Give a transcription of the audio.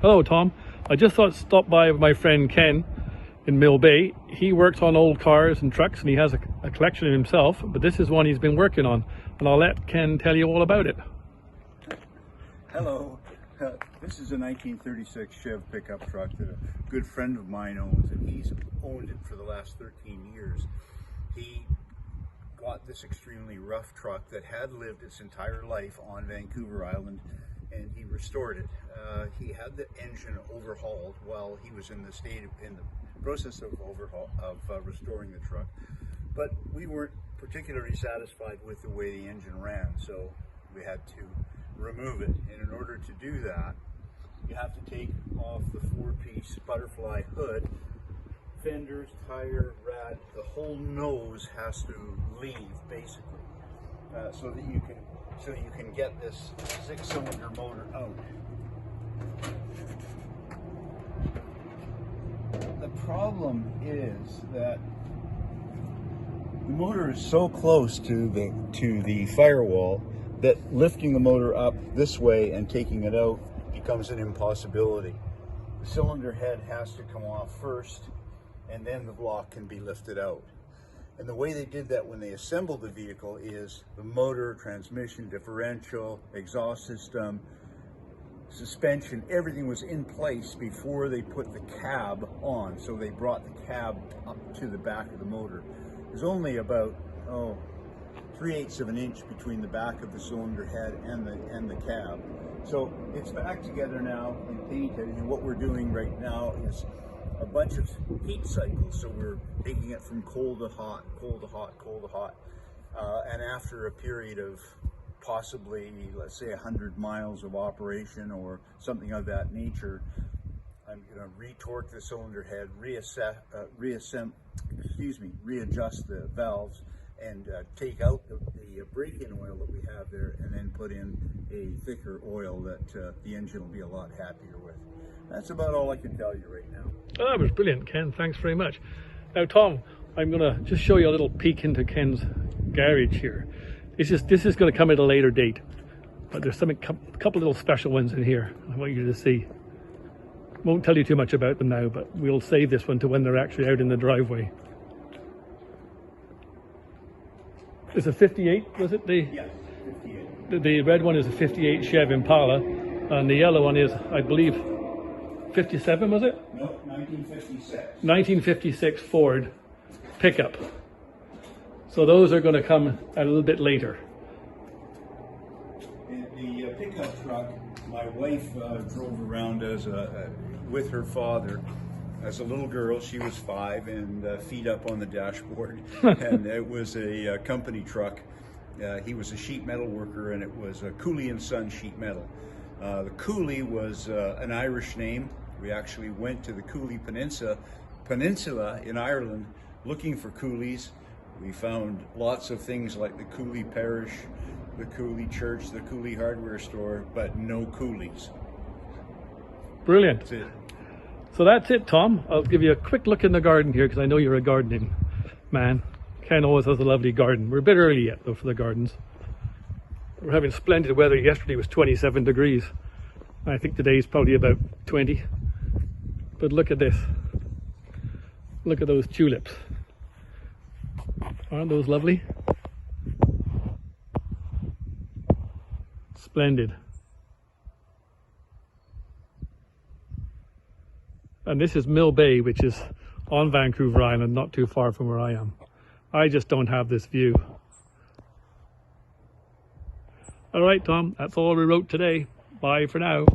Hello, Tom. I just thought to stop by with my friend Ken in Mill Bay. He works on old cars and trucks, and he has a collection himself, but this is one he's been working on, and I'll let Ken tell you all about it. Hello. This is a 1936 Chev pickup truck that a good friend of mine owns, and he's owned it for the last 13 years. He got this extremely rough truck that had lived its entire life on Vancouver Island, and he restored it. He had the engine overhauled while he was in the process of restoring the truck, but we weren't particularly satisfied with the way the engine ran, so we had to remove it. And in order to do that, you have to take off the 4-piece butterfly hood, fenders, tire, rad, the whole nose has to leave basically, so you can get this 6-cylinder motor out. The problem is that the motor is so close to the firewall that lifting the motor up this way and taking it out becomes an impossibility. The cylinder head has to come off first, and then the block can be lifted out. And the way they did that when they assembled the vehicle is the motor, transmission, differential, exhaust system, suspension, everything was in place before they put the cab on. So they brought the cab up to the back of the motor. There's only about 3/8 of an inch between the back of the cylinder head and the cab. So it's back together now and painted, and what we're doing right now is a bunch of heat cycles. So we're taking it from cold to hot, cold to hot, cold to hot. And after a period of possibly, let's say, 100 miles of operation or something of that nature, I'm going to retorque the cylinder head, readjust the valves, and take out the break-in oil that we have there, and then put in a thicker oil that the engine will be a lot happier with. That's about all I can tell you right now. Oh, that was brilliant, Ken. Thanks very much. Now, Tom, I'm going to just show you a little peek into Ken's garage here. This is going to come at a later date, but there's a couple little special ones in here I want you to see. Won't tell you too much about them now, but we'll save this one to when they're actually out in the driveway. It's a 58, was it? Yes, 58. The red one is a 58 Chev Impala, and the yellow one is, I believe, 57, was it? No, 1956. 1956 Ford pickup. So those are going to come a little bit later. The pickup truck, my wife drove around with her father. As a little girl, she was 5 and feet up on the dashboard, and it was a company truck. He was a sheet metal worker, and it was a Cooley & Son sheet metal. The Cooley was an Irish name. We actually went to the Cooley Peninsula in Ireland looking for Coolies. We found lots of things like the Cooley Parish, the Cooley Church, the Cooley Hardware Store, but no Coolies. Brilliant. That's it. So that's it, Tom. I'll give you a quick look in the garden here because I know you're a gardening man. Ken always has a lovely garden. We're a bit early yet though for the gardens. We're having splendid weather. Yesterday was 27 degrees. I think today's probably about 20. But look at this. Look at those tulips. Aren't those lovely? Splendid. And this is Mill Bay, which is on Vancouver Island, not too far from where I am. I just don't have this view. All right, Tom, that's all we wrote today. Bye for now.